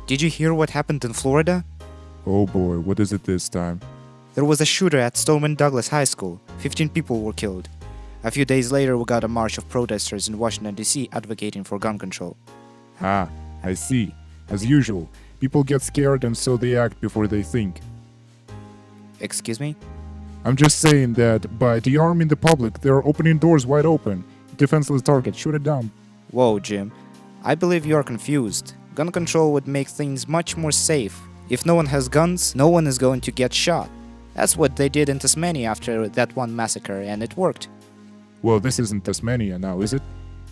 Did you hear what happened in Florida? Oh boy, what is it this time? There was a shooter at Stoneman Douglas High School. 15 people were killed. A few days later, we got a march of protesters in Washington, D.C. advocating for gun control. Ah, I see. As usual, people get scared and so they act before they think. Excuse me? I'm just saying that by de-arming the public, they're opening doors wide open. Defenseless target, shoot it down. Whoa, Jim. I believe you are confused. Gun control would make things much more safe. If no one has guns, no one is going to get shot. That's what they did in Tasmania after that one massacre, and it worked. Well, this isn't Tasmania now, is it?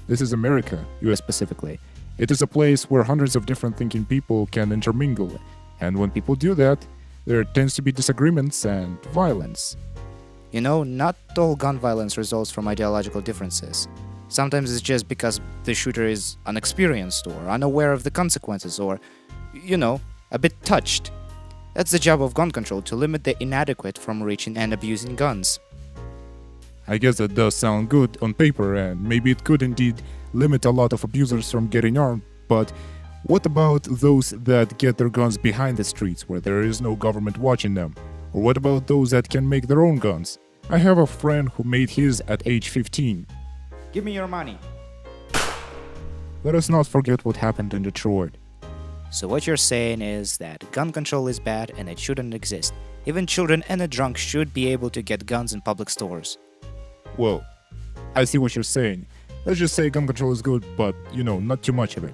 This is America, US Specifically. It is a place where hundreds of different thinking people can intermingle, and when people do that, there tends to be disagreements and violence. You know, not all gun violence results from ideological differences. Sometimes it's just because the shooter is unexperienced or unaware of the consequences or, a bit touched. That's the job of gun control, to limit the inadequate from reaching and abusing guns. I guess that does sound good on paper, and maybe it could indeed limit a lot of abusers from getting armed, but what about those that get their guns behind the streets where there is no government watching them? Or what about those that can make their own guns? I have a friend who made his at age 15. Give me your money. Let us not forget what happened in Detroit. So what you're saying is that gun control is bad and it shouldn't exist. Even children and a drunk should be able to get guns in public stores. Well, I see what you're saying. Let's just say gun control is good, but, not too much of it.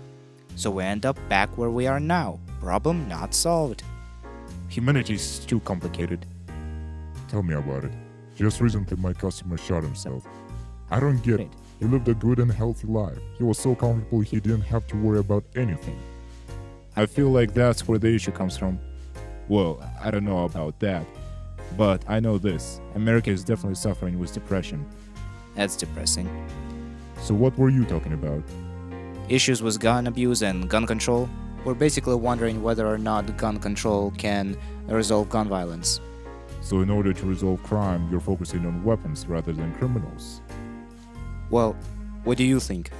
So we end up back where we are now. Problem not solved. Humanity is too complicated. Tell me about it. Just recently my customer shot himself. I don't get it. He lived a good and healthy life. He was so comfortable he didn't have to worry about anything. I feel like that's where the issue comes from. Well, I don't know about that, but I know this. America is definitely suffering with depression. That's depressing. So what were you talking about? Issues with gun abuse and gun control. We're basically wondering whether or not gun control can resolve gun violence. So in order to resolve crime, you're focusing on weapons rather than criminals. Well, what do you think?